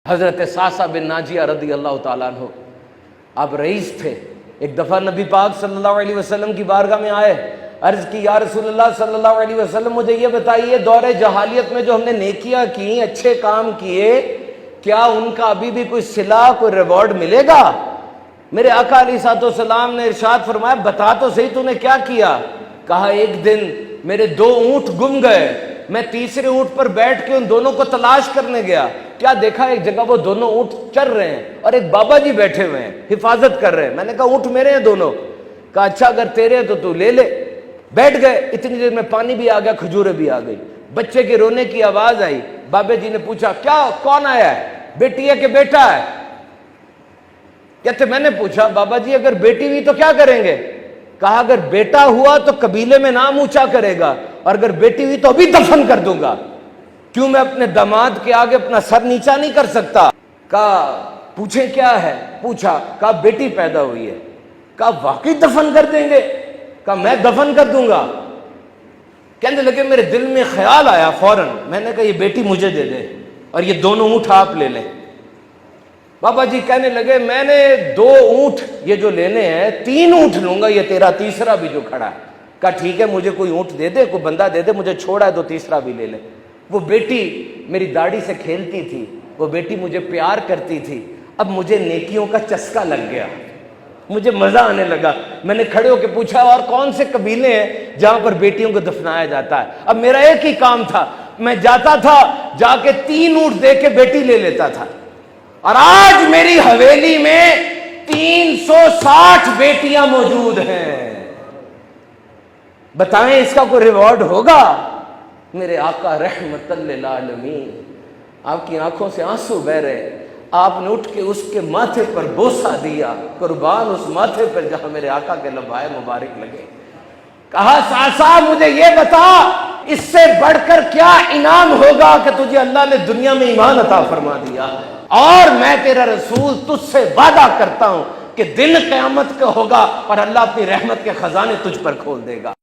حضرت ساسا بن ناجیہ رضی اللہ تعالیٰ عنہ، آپ رئیس تھے. ایک دفعہ نبی پاک صلی اللہ علیہ وسلم کی بارگاہ میں آئے، عرض کی یا رسول اللہ صلی اللہ علیہ وسلم مجھے یہ بتائیے دور جہالیت میں جو ہم نے نیکیاں کی، اچھے کام کیے، کیا ان کا ابھی بھی کوئی صلہ کوئی ریوارڈ ملے گا؟ میرے آقا علیہ الصلوۃ والسلام نے ارشاد فرمایا بتا تو صحیح تو نے کیا کیا؟ کہا ایک دن میرے 2 اونٹ گم گئے، میں تیسرے اونٹ پر بیٹھ کے ان دونوں کو تلاش کرنے گیا، کیا دیکھا ایک جگہ وہ دونوں اونٹ چر رہے ہیں اور ایک بابا جی بیٹھے ہوئے ہیں حفاظت کر رہے ہیں. میں نے کہا اونٹ میرے ہیں دونوں. کہا اچھا اگر تیرے ہیں تو تو لے لے. بیٹھ گئے، اتنی دیر میں پانی بھی آ گیا، کھجوریں بھی آ گئی. بچے کے رونے کی آواز آئی. بابے جی نے پوچھا کیا کون آیا ہے؟ بیٹی ہے کہ بیٹا ہے؟ کہتے میں نے پوچھا بابا جی اگر بیٹی ہوئی تو کیا کریں گے؟ کہا اگر بیٹا ہوا تو قبیلے میں نام اونچا کرے گا، اور اگر بیٹی ہوئی تو ابھی دفن کر دوں گا. کیوں میں اپنے داماد کے آگے اپنا سر نیچا نہیں کر سکتا؟ کہا پوچھیں کیا ہے؟ پوچھا. کہا بیٹی پیدا ہوئی ہے. کہا واقعی دفن کر دیں گے؟ کہا میں دفن کر دوں گا. کہنے لگے میرے دل میں خیال آیا فوراً، میں نے کہا یہ بیٹی مجھے دے دے اور یہ دونوں اونٹ آپ لے لیں. بابا جی کہنے لگے میں نے 2 اونٹ یہ جو لینے ہیں 3 اونٹ لوں گا، یہ تیرا تیسرا بھی جو کھڑا ہے. کہا ٹھیک ہے مجھے کوئی اونٹ دے دے، کوئی بندہ دے دے، مجھے چھوڑا ہے تو تیسرا بھی لے لے. وہ بیٹی میری داڑھی سے کھیلتی تھی، وہ بیٹی مجھے پیار کرتی تھی. اب مجھے نیکیوں کا چسکا لگ گیا، مجھے مزہ آنے لگا. میں نے کھڑے ہو کے پوچھا اور کون سے قبیلے ہیں جہاں پر بیٹیوں کو دفنایا جاتا ہے؟ اب میرا ایک ہی کام تھا، میں جاتا تھا جا کے 3 اونٹ دے کے بیٹی لے لیتا تھا. اور آج میری حویلی میں 360 بیٹیاں موجود ہیں. بتائیں اس کا کوئی ریوارڈ ہوگا؟ میرے آقا رحمت للعالمین، آپ کی آنکھوں سے آنسو بہ رہے، آپ نے اٹھ کے اس کے ماتھے پر بوسہ دیا، قربان اس ماتھے پر جہاں میرے آقا کے لبائے مبارک لگے. کہا ساسا مجھے یہ بتا اس سے بڑھ کر کیا انعام ہوگا کہ تجھے اللہ نے دنیا میں ایمان عطا فرما دیا، اور میں تیرا رسول تجھ سے وعدہ کرتا ہوں کہ دن قیامت کا ہوگا اور اللہ اپنی رحمت کے خزانے تجھ پر کھول دے گا.